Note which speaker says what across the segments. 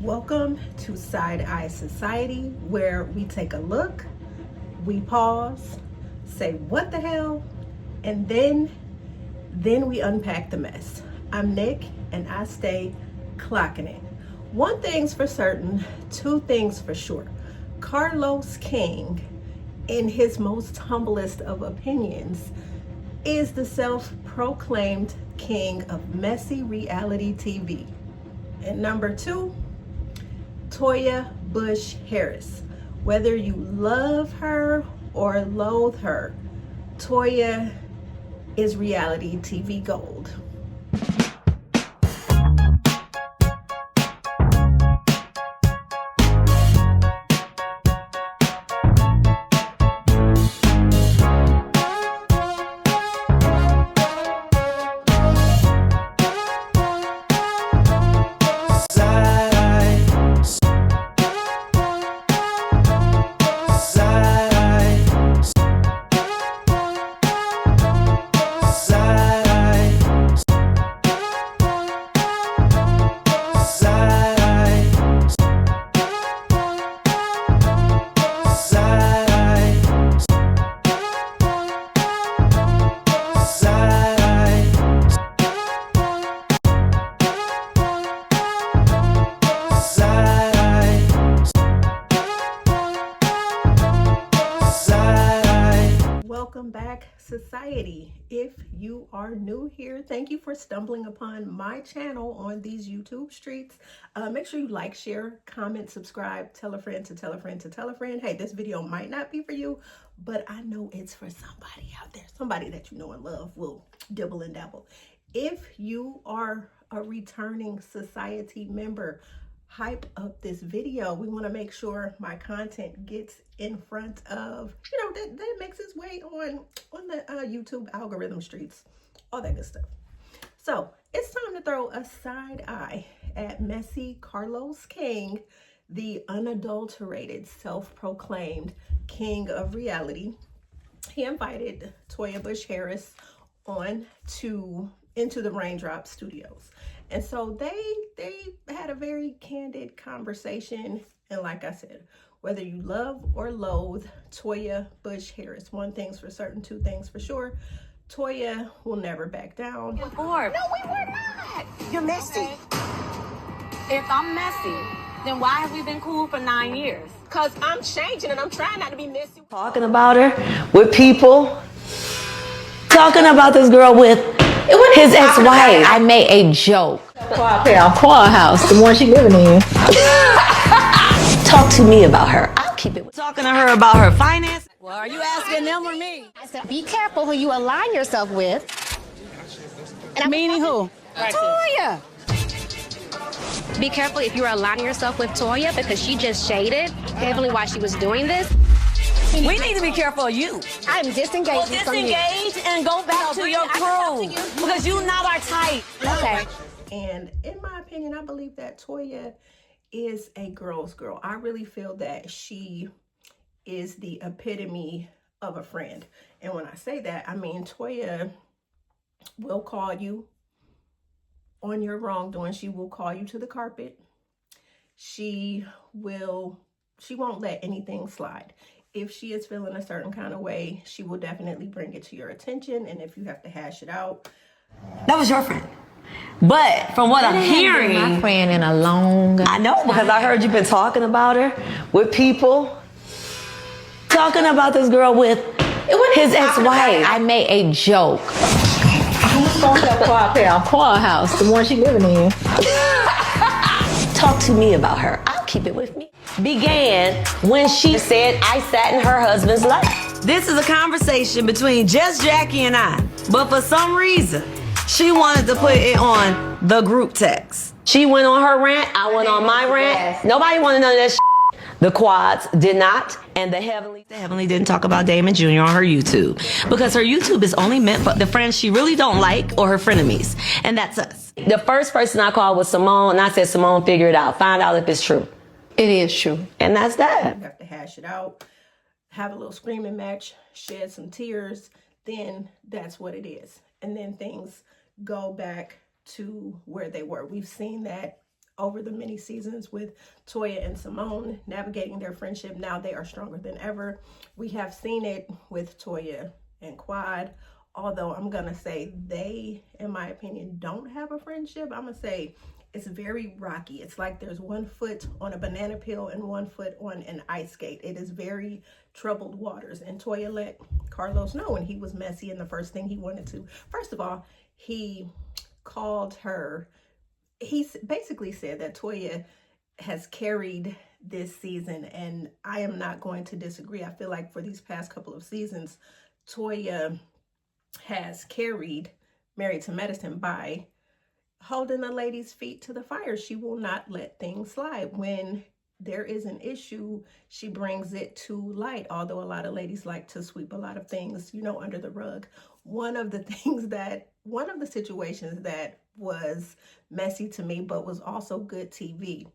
Speaker 1: Welcome to Side Eye Society, where we take a look, we pause, say what the hell, and then we unpack the mess. I'm Nick, and I stay clocking it. One thing's for certain, two things for sure. Carlos King, in his most humblest of opinions, is the self-proclaimed king of messy reality TV. And number two, Toya Bush Harris. Whether you love her or loathe her, Toya is reality TV gold. Welcome back, society. If you are new here, thank you for stumbling upon my channel on these YouTube streets. Make sure you like, share, comment, subscribe, tell a friend to tell a friend to tell a friend. Hey, this video might not be for you, but I know it's for somebody out there. Somebody that you know and love will dibble and dabble. If you are a returning society member, hype up this video. We want to make sure my content gets in front of, that makes its way on the YouTube algorithm streets, all that good stuff. So it's time to throw a side eye at messy Carlos King, the unadulterated, self-proclaimed king of reality. He invited Toya Bush Harris into the Raindrop Studios. And so they had a very candid conversation. And like I said, whether you love or loathe Toya Bush Harris, one thing's for certain, two things for sure. Toya will never back down.
Speaker 2: No, we were not. You're messy. If I'm messy, then why have we been cool for 9 years? Because I'm changing and I'm trying not to be messy.
Speaker 3: Talking about her with people. Talking about this girl with his ex-wife.
Speaker 4: I made a joke.
Speaker 5: Quad house, the one she living in.
Speaker 3: Talk to me about her. I'll keep it. Talking to her about her finance.
Speaker 2: Well, are you asking them or me?
Speaker 4: I said, be careful who you align yourself with. And
Speaker 2: Meaning who?
Speaker 4: Toya. Be careful if you're aligning yourself with Toya because she just shaded heavily while she was doing this.
Speaker 2: We need to be careful of you.
Speaker 4: I'm disengaged from you.
Speaker 2: Disengage and go back to your crew because you're not our type.
Speaker 4: Okay.
Speaker 1: And in my opinion, I believe that Toya is a girl's girl. I really feel that she is the epitome of a friend. And when I say that, I mean Toya will call you on your wrongdoing. She will call you to the carpet. She won't let anything slide. If she is feeling a certain kind of way, she will definitely bring it to your attention. And if you have to hash it out.
Speaker 3: That was your friend. But from what I'm hearing,
Speaker 5: My friend in a long
Speaker 3: I know because I heard you've been talking about her with people. Talking about this girl with his ex-wife.
Speaker 4: I made a joke.
Speaker 5: quad house, the one she living in.
Speaker 3: Talk to me about her. I'll keep it with me. Began when she said I sat in her husband's lap. This is a conversation between just Jackie and I. But for some reason, she wanted to put it on the group text. She went on her rant. I went on my rant. Nobody wanted none of that shit. The quads did not, and the Heavenly didn't talk about Damon Jr. on her YouTube because her YouTube is only meant for the friends she really don't like or her frenemies, and that's us. The first person I called was Simone, and I said, Simone, figure it out. Find out if it's true.
Speaker 5: It is true.
Speaker 3: And that's that.
Speaker 1: You have to hash it out, have a little screaming match, shed some tears, then that's what it is. And then things go back to where they were. We've seen that over the many seasons with Toya and Simone navigating their friendship. Now they are stronger than ever. We have seen it with Toya and Quad, although I'm gonna say they, in my opinion, don't have a friendship. I'm gonna say it's very rocky. It's like there's one foot on a banana peel and one foot on an ice skate. It is very troubled waters. And Toya let Carlos know when he was messy, and the first thing he wanted to, first of all, he called her, he basically said that Toya has carried this season, and I am not going to disagree. I feel like for these past couple of seasons, Toya has carried Married to Medicine by holding the lady's feet to the fire. She will not let things slide. When there is an issue, she brings it to light, although a lot of ladies like to sweep a lot of things, you know, under the rug. One of the situations that was messy to me, but was also good TV,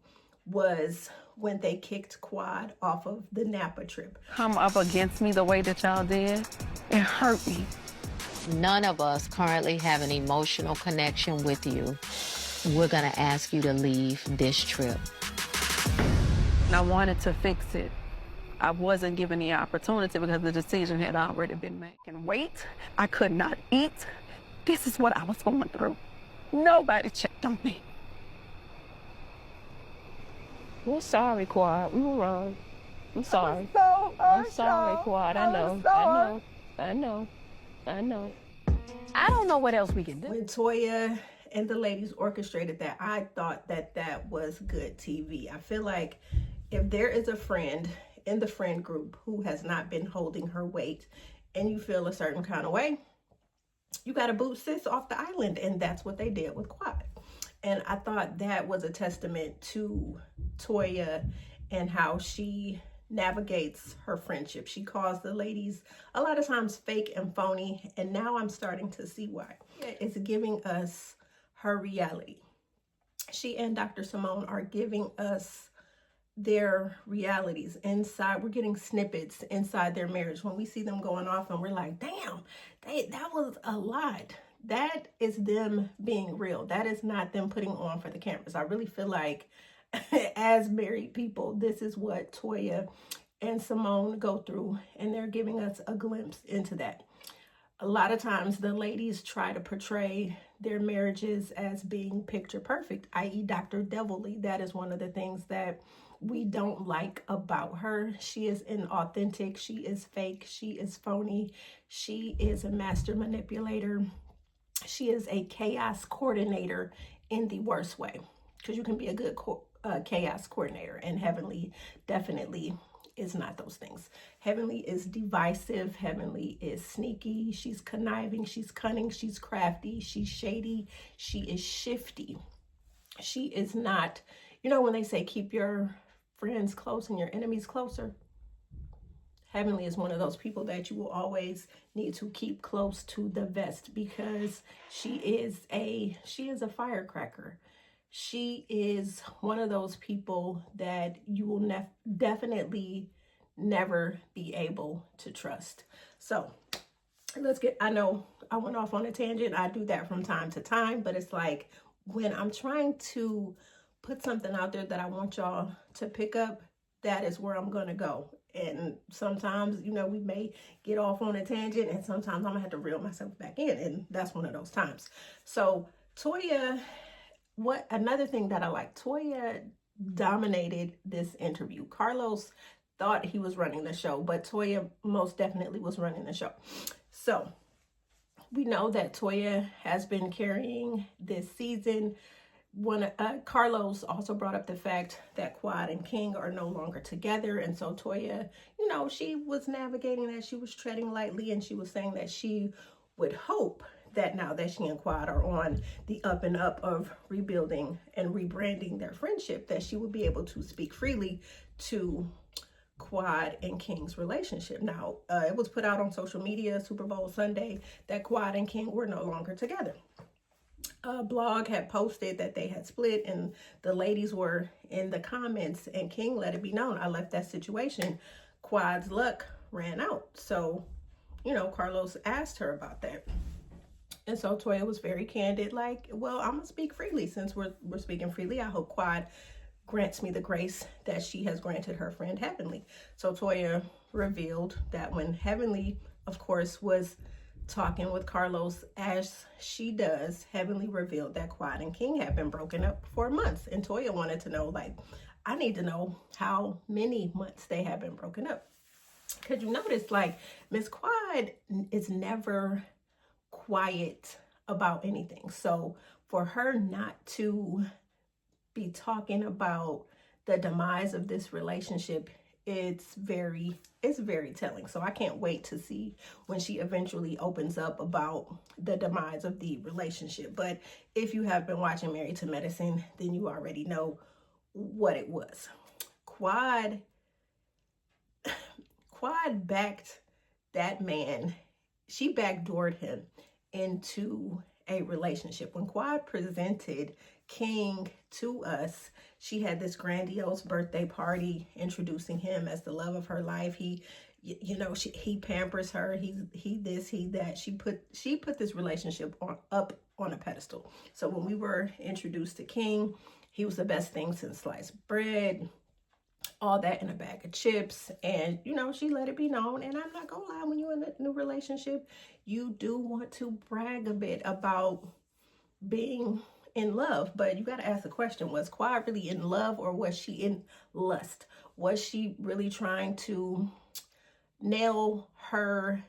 Speaker 1: was when they kicked Quad off of the Napa trip.
Speaker 6: Come up against me the way that y'all did, it hurt me.
Speaker 7: None of us currently have an emotional connection with you. We're gonna ask you to leave this trip.
Speaker 6: I wanted to fix it. I wasn't given the opportunity because the decision had already been made. And wait, I could not eat. This is what I was going through. Nobody checked on me.
Speaker 7: We're sorry, Quad. We were wrong. I'm sorry.
Speaker 6: I'm
Speaker 7: sorry, Quad. I know.
Speaker 6: I don't know what else we can do.
Speaker 1: When Toya and the ladies orchestrated that, I thought that that was good TV. I feel like if there is a friend in the friend group who has not been holding her weight and you feel a certain kind of way, you got to boot sis off the island. And that's what they did with Quad. And I thought that was a testament to Toya and how she navigates her friendship. She calls the ladies a lot of times fake and phony, and now I'm starting to see why. It's giving us her reality. She and Dr. Simone are giving us their realities inside. We're getting snippets inside their marriage when we see them going off and we're like, damn, that was a lot. That is them being real. That is not them putting on for the cameras. I really feel like as married people, this is what Toya and Simone go through, and they're giving us a glimpse into that. A lot of times the ladies try to portray their marriages as being picture perfect, i.e. Dr. Devilly. That is one of the things that we don't like about her. She is inauthentic. She is fake. She is phony. She is a master manipulator. She is a chaos coordinator in the worst way, because you can be a good chaos coordinator, and Heavenly definitely is not those things. Heavenly is divisive. Heavenly is sneaky. She's conniving. She's cunning. She's crafty. She's shady. She is shifty. She is not, you know, when they say keep your friends close and your enemies closer, Heavenly is one of those people that you will always need to keep close to the vest, because she is a firecracker. She is one of those people that you will definitely never be able to trust. So I know I went off on a tangent. I do that from time to time, but it's like when I'm trying to put something out there that I want y'all to pick up, that is where I'm going to go. And sometimes, you know, we may get off on a tangent, and sometimes I'm gonna have to reel myself back in, and that's one of those times. So Toya, another thing that I like, Toya dominated this interview. Carlos thought he was running the show, but Toya most definitely was running the show. So we know that Toya has been carrying this season. Carlos also brought up the fact that Quad and King are no longer together, and so Toya, you know, she was navigating that. She was treading lightly, and she was saying that she would hope that now that she and Quad are on the up and up of rebuilding and rebranding their friendship, that she would be able to speak freely to Quad and King's relationship. Now, it was put out on social media, Super Bowl Sunday, that Quad and King were no longer together. A blog had posted that they had split, and the ladies were in the comments, and King let it be known, I left that situation. Quad's luck ran out. So, you know, Carlos asked her about that. And so Toya was very candid, like, well, I'm gonna speak freely since we're speaking freely. I hope Quad grants me the grace that she has granted her friend Heavenly. So Toya revealed that when Heavenly, of course, was talking with Carlos, as she does, Heavenly revealed that Quad and King had been broken up for months. And Toya wanted to know, like, I need to know how many months they have been broken up. Because you notice, like, Miss Quad is never quiet about anything. So for her not to be talking about the demise of this relationship, it's very telling. So I can't wait to see when she eventually opens up about the demise of the relationship. But if you have been watching Married to Medicine, then you already know what it was. Quad backed that man. She backdoored him into a relationship. When Quad presented King to us, she had this grandiose birthday party introducing him as the love of her life. He pampers her. He this, he that. She put this relationship up on a pedestal. So when we were introduced to King, he was the best thing since sliced bread, all that in a bag of chips. And she let it be known, and I'm not gonna lie, when you're in a new relationship, you do want to brag a bit about being in love. But you got to ask the question, was Quad really in love, or was she in lust? Was she really trying to nail her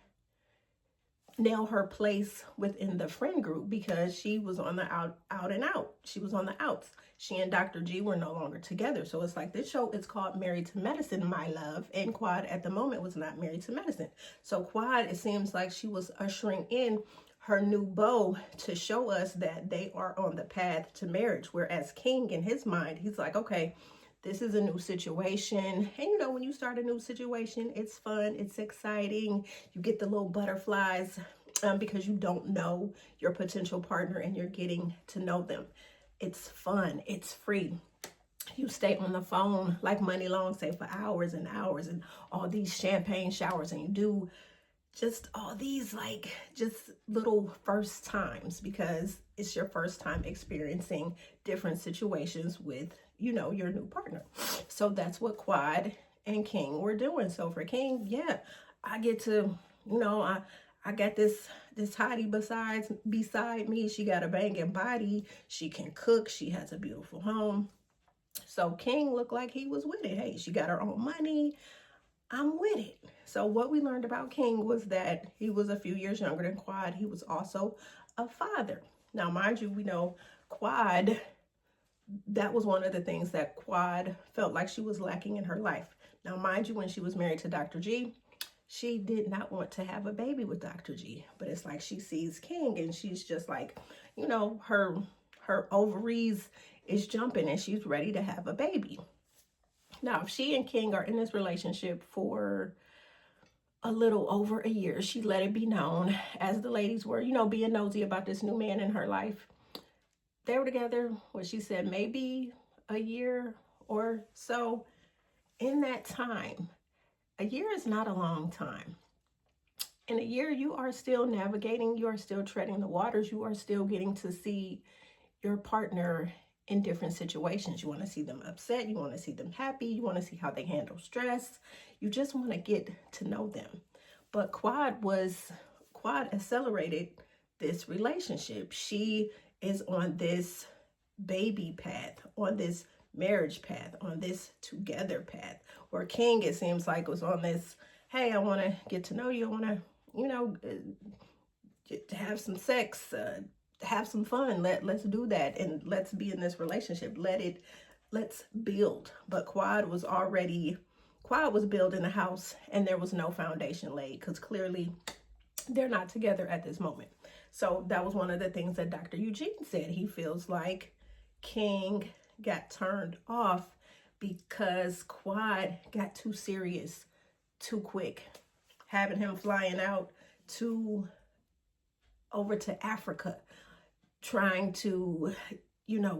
Speaker 1: place within the friend group? Because she was on the out and out. She was on the outs. She and Dr. G were no longer together. So it's like, this show is called Married to Medicine, my love. And Quad at the moment was not married to medicine. So Quad, it seems like she was ushering in her new beau to show us that they are on the path to marriage. Whereas King, in his mind, he's like, okay, this is a new situation. And when you start a new situation, it's fun, it's exciting. You get the little butterflies because you don't know your potential partner and you're getting to know them. It's fun, it's free. You stay on the phone, like Money Long say, for hours and hours, and all these champagne showers, and you do just all these just little first times, because it's your first time experiencing different situations with your new partner. So that's what Quad and King were doing. So for King, yeah, I get to, I got this hottie beside me. She got a banging body. She can cook. She has a beautiful home. So King looked like he was with it. Hey, she got her own money. I'm with it. So what we learned about King was that he was a few years younger than Quad. He was also a father. Now, mind you, we know Quad, that was one of the things that Quad felt like she was lacking in her life. Now, mind you, when she was married to Dr. G, she did not want to have a baby with Dr. G. But it's like she sees King and she's just like, her ovaries is jumping and she's ready to have a baby. Now, if she and King are in this relationship for a little over a year, she let it be known, as the ladies were, being nosy about this new man in her life. They were together, what she said, maybe a year or so. In that time, a year is not a long time. In a year, you are still navigating, you are still treading the waters, you are still getting to see your partner in different situations. You want to see them upset, you want to see them happy, you want to see how they handle stress. You just want to get to know them. But Quad accelerated this relationship. She is on this baby path, on this marriage path, on this together path, where King, it seems like, was on this, hey, I want to get to know you, I want to, have some sex, have some fun, let's do that, and let's be in this relationship, let's build. But Quad was building a house and there was no foundation laid, because clearly they're not together at this moment. So that was one of the things that Dr. Eugene said. He feels like King got turned off because Quad got too serious too quick, having him flying out over to Africa, trying to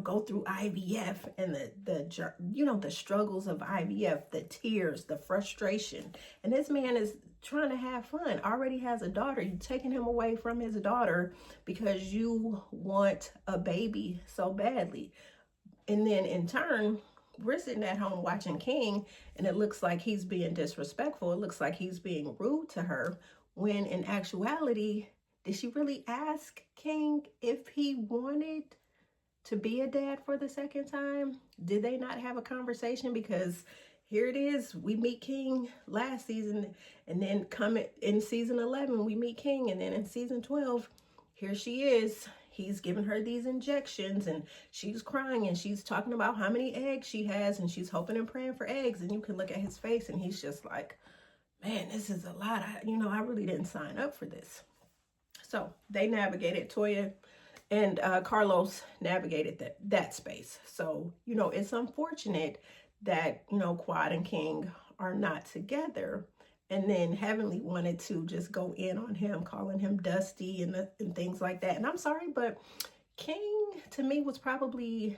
Speaker 1: go through IVF, and the struggles of IVF, the tears, the frustration. And this man is trying to have fun, already has a daughter. You taking him away from his daughter because you want a baby so badly. And then in turn, we're sitting at home watching King, and it looks like he's being disrespectful. It looks like he's being rude to her, when in actuality, did she really ask King if he wanted to be a dad for the second time? Did they not have a conversation? Because here it is, we meet King last season, and then come in season 11, we meet King, and then in season 12, here she is. He's giving her these injections, and she's crying, and she's talking about how many eggs she has, and she's hoping and praying for eggs, and you can look at his face, and he's just like, man, this is a lot. I really didn't sign up for this. So they navigated, Toya and Carlos navigated that space. So, it's unfortunate that, Quad and King are not together. And then Heavenly wanted to just go in on him, calling him Dusty and things like that. And I'm sorry, but King, to me, was probably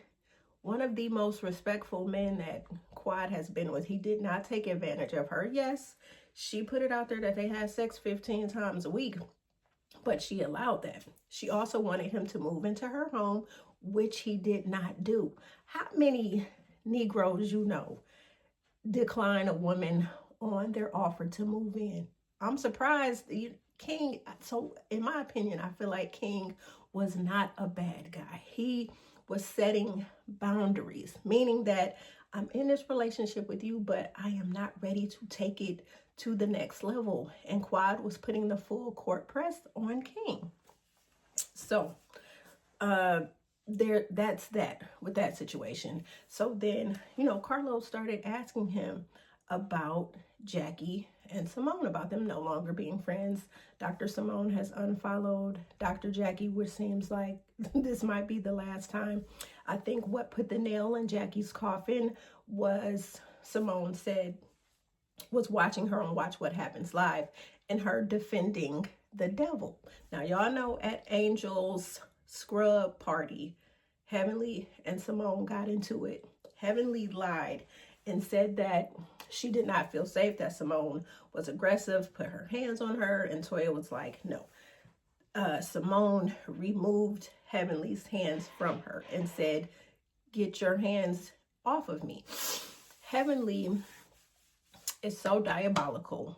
Speaker 1: one of the most respectful men that Quad has been with. He did not take advantage of her. Yes, she put it out there that they had sex 15 times a week, but she allowed that. She also wanted him to move into her home, which he did not do. How many Negroes decline a woman on their offer to move in? I'm surprised. King, so in my opinion, I feel like King was not a bad guy. He was setting boundaries, meaning that I'm in this relationship with you, but I am not ready to take it to the next level. And Quad was putting the full court press on King. So that's that with that situation. So then, Carlos started asking him about Jackie and Simone, about them no longer being friends. Dr. Simone has unfollowed Dr. Jackie, which seems like this might be the last time. I think what put the nail in Jackie's coffin was Simone was watching her on Watch What Happens Live, and her defending the devil. Now, y'all know at Angel's scrub party, Heavenly and Simone got into it. Heavenly lied and said that she did not feel safe, that Simone was aggressive, put her hands on her, and Toya was like, no. Simone removed Heavenly's hands from her and said, get your hands off of me. Heavenly is so diabolical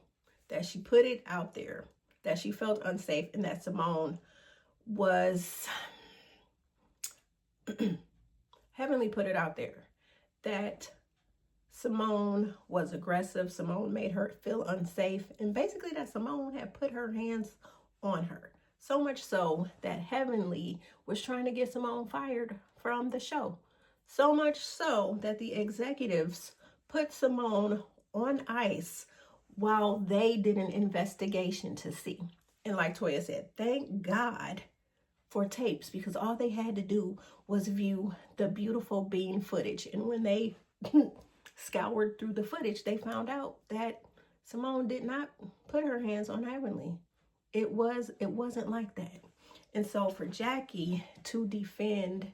Speaker 1: that she put it out there that she felt unsafe, and that Simone was Heavenly put it out there that Simone was aggressive. Simone made her feel unsafe, and basically that Simone had put her hands on her. So much so that Heavenly was trying to get Simone fired from the show. So much so that the executives put Simone on ice while they did an investigation to see. And like Toya said, thank God for tapes, because all they had to do was view the beautiful bean footage. And when they scoured through the footage, they found out that Simone did not put her hands on Heavenly. It wasn't like that. And so for Jackie to defend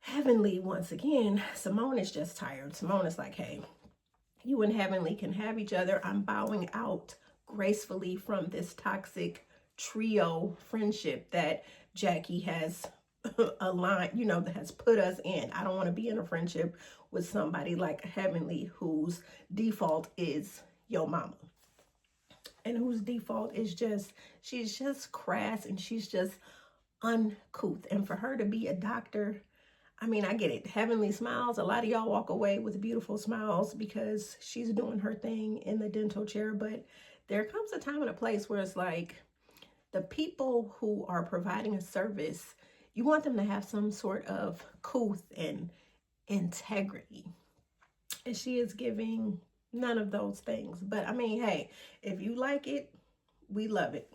Speaker 1: Heavenly once again, Simone is just tired. Simone is like, hey, you and Heavenly can have each other. I'm bowing out gracefully from this toxic trio friendship that Jackie has aligned, that has put us in. I don't want to be in a friendship with somebody like Heavenly, whose default is your mama, and whose default is she's just crass, and she's just uncouth. And for her to be a doctor, I mean, I get it. Heavenly smiles. A lot of y'all walk away with beautiful smiles because she's doing her thing in the dental chair. But there comes a time and a place where it's like the people who are providing a service, you want them to have some sort of couth and integrity. And she is giving none of those things. But I mean, hey, if you like it, we love it.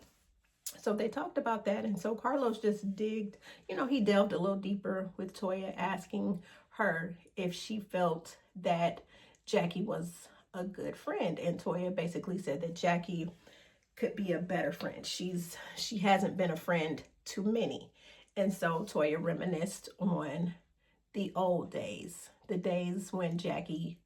Speaker 1: So they talked about that. And so Carlos just he delved a little deeper with Toya, asking her if she felt that Jackie was a good friend. And Toya basically said that Jackie could be a better friend. She hasn't been a friend to many. And so Toya reminisced on the old days, the days when Jackie,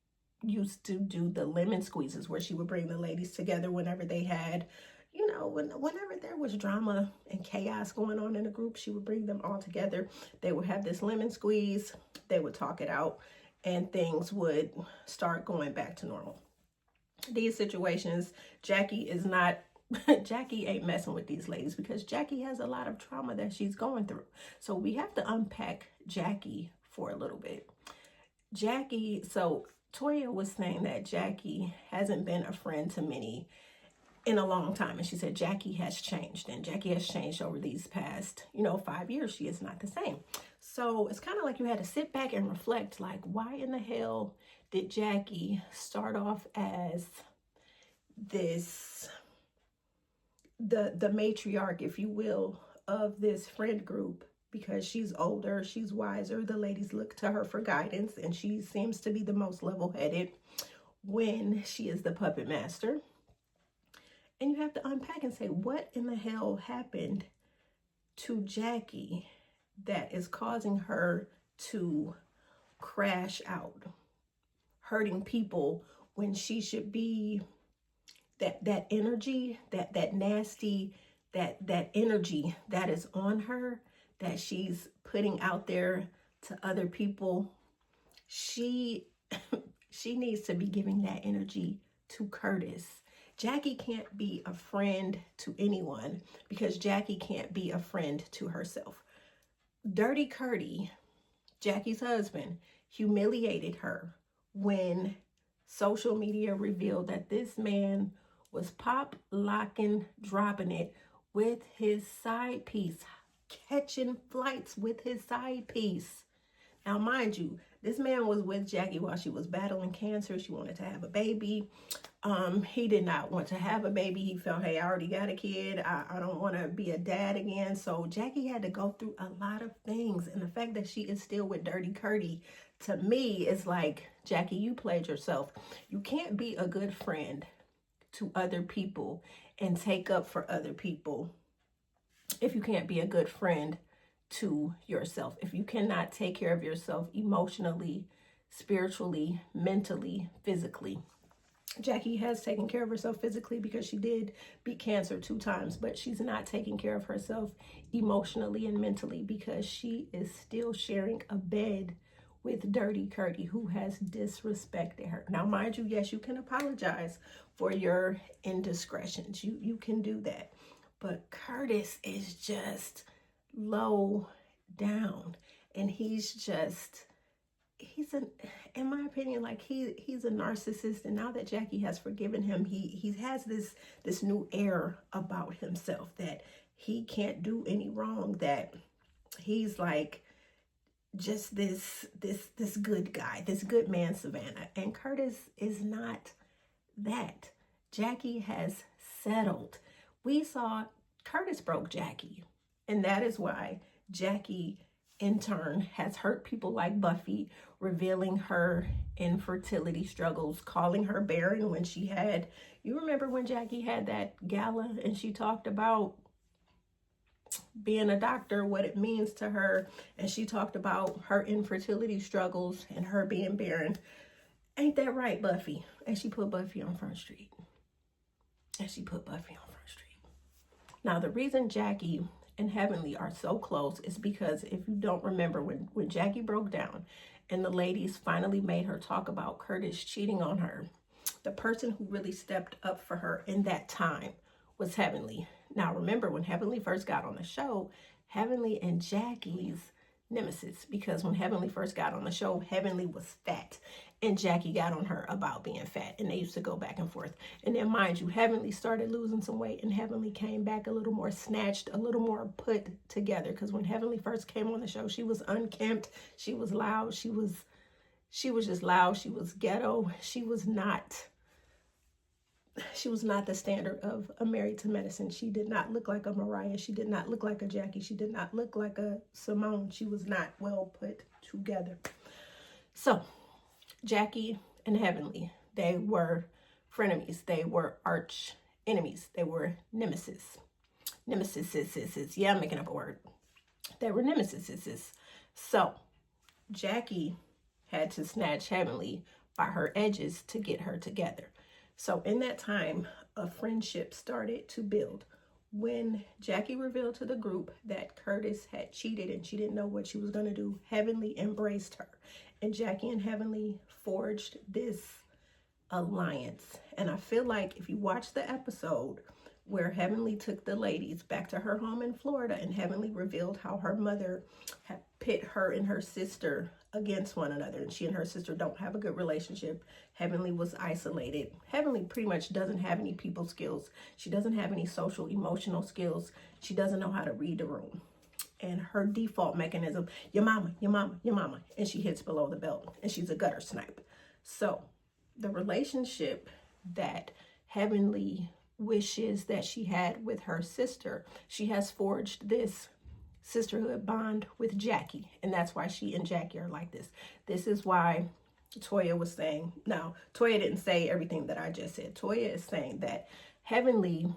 Speaker 1: used to do the lemon squeezes where she would bring the ladies together whenever they had, you know, whenever there was drama and chaos going on in a group, she would bring them all together. They would have this lemon squeeze, they would talk it out, and things would start going back to normal. These situations, Jackie is not, Jackie ain't messing with these ladies because Jackie has a lot of trauma that she's going through. So we have to unpack Jackie for a little bit. Jackie, so Toya was saying that Jackie hasn't been a friend to many in a long time. And she said Jackie has changed, and Jackie has changed over these past, 5 years. She is not the same. So it's kind of like you had to sit back and reflect, like, why in the hell did Jackie start off as this, the matriarch, if you will, of this friend group? Because she's older, she's wiser, the ladies look to her for guidance, and she seems to be the most level-headed when she is the puppet master. And you have to unpack and say, what in the hell happened to Jackie that is causing her to crash out, hurting people when she should be that energy, that nasty, that energy that is on her, that she's putting out there to other people. She needs to be giving that energy to Curtis. Jackie can't be a friend to anyone because Jackie can't be a friend to herself. Dirty Curdy, Jackie's husband, humiliated her when social media revealed that this man was pop, locking, dropping it with his side piece, catching flights with his side piece. Now, mind you, this man was with Jackie while she was battling cancer. She wanted to have a baby. He did not want to have a baby. He felt, hey, I already got a kid. I don't want to be a dad again. So Jackie had to go through a lot of things. And the fact that she is still with Dirty Curdy, to me, is like, Jackie, you played yourself. You can't be a good friend to other people and take up for other people if you can't be a good friend to yourself. If you cannot take care of yourself emotionally, spiritually, mentally, physically. Jackie has taken care of herself physically because she did beat cancer 2 times, but she's not taking care of herself emotionally and mentally because she is still sharing a bed with Dirty Curdy, who has disrespected her. Now, mind you, yes, you can apologize for your indiscretions. You can do that. But Curtis is just low down, and he's in my opinion, like he's a narcissist. And now that Jackie has forgiven him, he has this new air about himself that he can't do any wrong, that he's like just this good guy, this good man, Savannah. And Curtis is not that. Jackie has settled. We saw Curtis broke Jackie, and that is why Jackie in turn has hurt people like Buffy, revealing her infertility struggles, calling her barren when she had, you remember when Jackie had that gala and she talked about being a doctor, what it means to her, and she talked about her infertility struggles and her being barren. Ain't that right, Buffy? And she put Buffy on Front Street. Now, the reason Jackie and Heavenly are so close is because, if you don't remember, when Jackie broke down and the ladies finally made her talk about Curtis cheating on her, the person who really stepped up for her in that time was Heavenly. Now, remember, when Heavenly first got on the show, Heavenly and Jackie's nemesis, because when Heavenly first got on the show, Heavenly was fat and Jackie got on her about being fat, and they used to go back and forth. And then, mind you, Heavenly started losing some weight, and Heavenly came back a little more snatched, a little more put together, because when Heavenly first came on the show, she was unkempt, she was loud, she was just loud, she was ghetto, she was not the standard of a Married to Medicine. She did not look like a Mariah. She did not look like a Jackie. She did not look like a Simone. She was not well put together. So Jackie and Heavenly, they were frenemies. They were arch enemies. They were nemesis. Nemesis. Yeah, I'm making up a word. They were nemesis. So Jackie had to snatch Heavenly by her edges to get her together. So in that time, a friendship started to build. When Jackie revealed to the group that Curtis had cheated and she didn't know what she was going to do, Heavenly embraced her. And Jackie and Heavenly forged this alliance. And I feel like if you watch the episode where Heavenly took the ladies back to her home in Florida and Heavenly revealed how her mother had pit her and her sister against one another, and she and her sister don't have a good relationship. Heavenly was isolated. Heavenly pretty much doesn't have any people skills. She doesn't have any social emotional skills. She doesn't know how to read the room. And her default mechanism, your mama, your mama, your mama. And she hits below the belt and she's a gutter snipe. So the relationship that Heavenly wishes that she had with her sister, she has forged this sisterhood bond with Jackie. And that's why she and Jackie are like this. This is why Toya was saying, now Toya didn't say everything that I just said. Toya is saying that Heavenly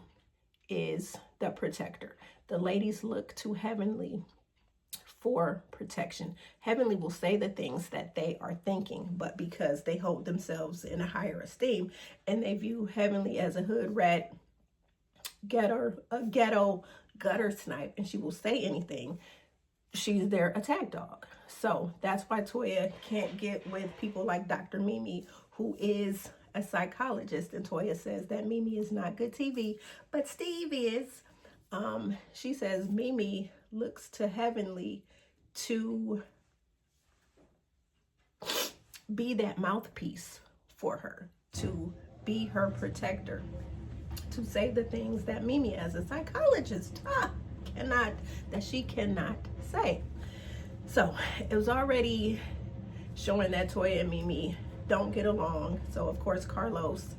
Speaker 1: is the protector. The ladies look to Heavenly for protection. Heavenly will say the things that they are thinking, but because they hold themselves in a higher esteem and they view Heavenly as a hood rat, a ghetto gutter snipe, and she will say anything, she's their attack dog. So that's why Toya can't get with people like Dr. Mimi, who is a psychologist. And Toya says that Mimi is not good TV, but Steve is. She says Mimi looks to Heavenly to be that mouthpiece for her, to be her protector, to say the things that Mimi as a psychologist she cannot say. So it was already showing that Toya and Mimi don't get along. So of course Carlos,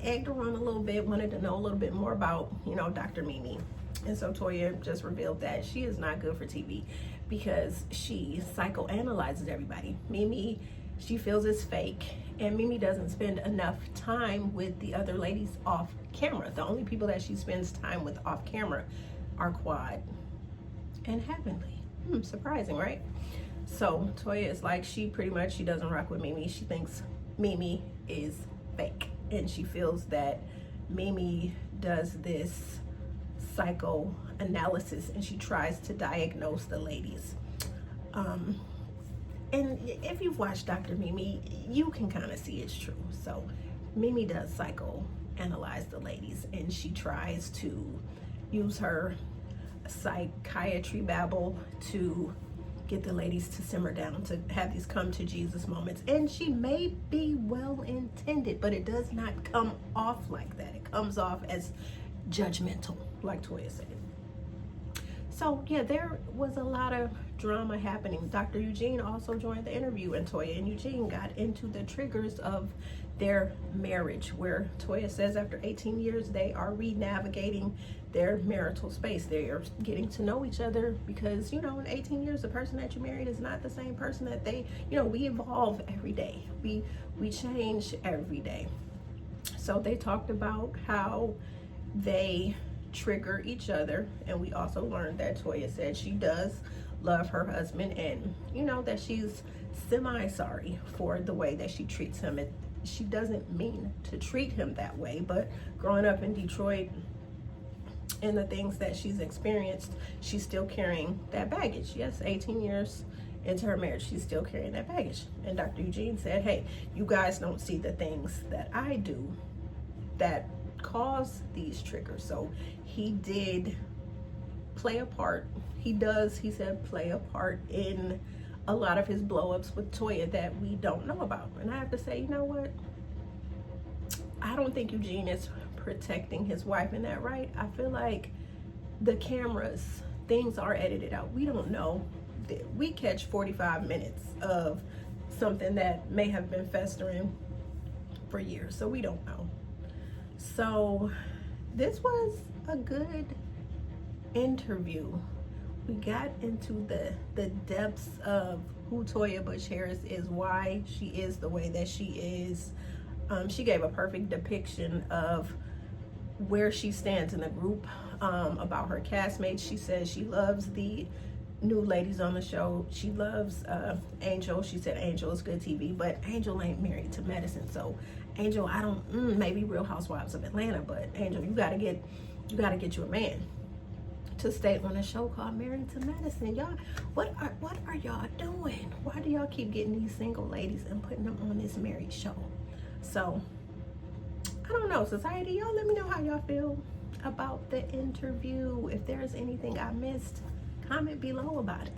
Speaker 1: egged her on a little bit, wanted to know a little bit more about, Dr. Mimi. And so Toya just revealed that she is not good for TV because she psychoanalyzes everybody. Mimi, she feels it's fake, and Mimi doesn't spend enough time with the other ladies off camera. The only people that she spends time with off camera are Quad and Heavenly. Surprising, right? So Toya is like, she doesn't rock with Mimi. She thinks Mimi is fake, and she feels that Mimi does this psychoanalysis and she tries to diagnose the ladies. And if you've watched Dr. Mimi, you can kind of see it's true. So Mimi does psychoanalyze the ladies, and she tries to use her psychiatry babble to get the ladies to simmer down, to have these come to Jesus moments. And she may be well intended, but it does not come off like that. It comes off as judgmental, like Toya said. So yeah, there was a lot of drama happening. Dr. Eugene also joined the interview, and Toya and Eugene got into the triggers of their marriage, where Toya says after 18 years they are re-navigating their marital space. They are getting to know each other because, in 18 years, the person that you married is not the same person that they, we evolve every day. We change every day. So they talked about how they trigger each other, and we also learned that Toya said she does love her husband, and that she's semi-sorry for the way that she treats him. She doesn't mean to treat him that way, but growing up in Detroit and the things that she's experienced, she's still carrying that baggage. Yes, 18 years into her marriage, she's still carrying that baggage. And Dr. Eugene said, hey, you guys don't see the things that I do that cause these triggers. So he did play a part. He said, play a part in a lot of his blow-ups with Toya that we don't know about. And I have to say, you know what? I don't think Eugene is protecting his wife in that right. I feel like the cameras, things are edited out. We don't know. We catch 45 minutes of something that may have been festering for years, so we don't know. So this was a good interview. We got into the depths of who Toya Bush Harris is, why she is the way that she is. She gave a perfect depiction of where she stands in the group, about her castmates. She says she loves the new ladies on the show. She loves Angel. She said Angel is good TV, but Angel ain't married to Medicine. So Angel, I don't, maybe Real Housewives of Atlanta, but Angel, you gotta get you a man to stay on a show called Married to Medicine. Y'all, what are y'all doing? Why do y'all keep getting these single ladies and putting them on this married show? So I don't know, society, y'all let me know how y'all feel about the interview. If there's anything I missed, comment below about it.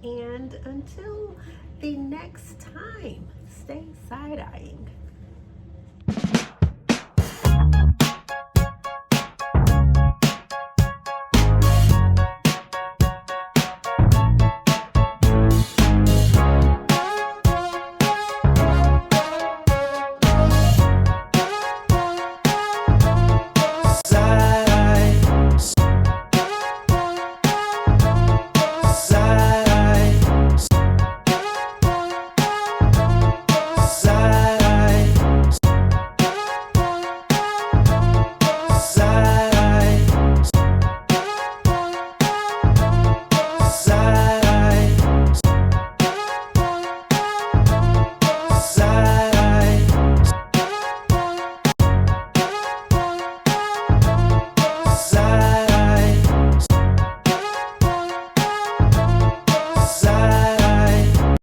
Speaker 1: And until the next time, stay side-eyeing.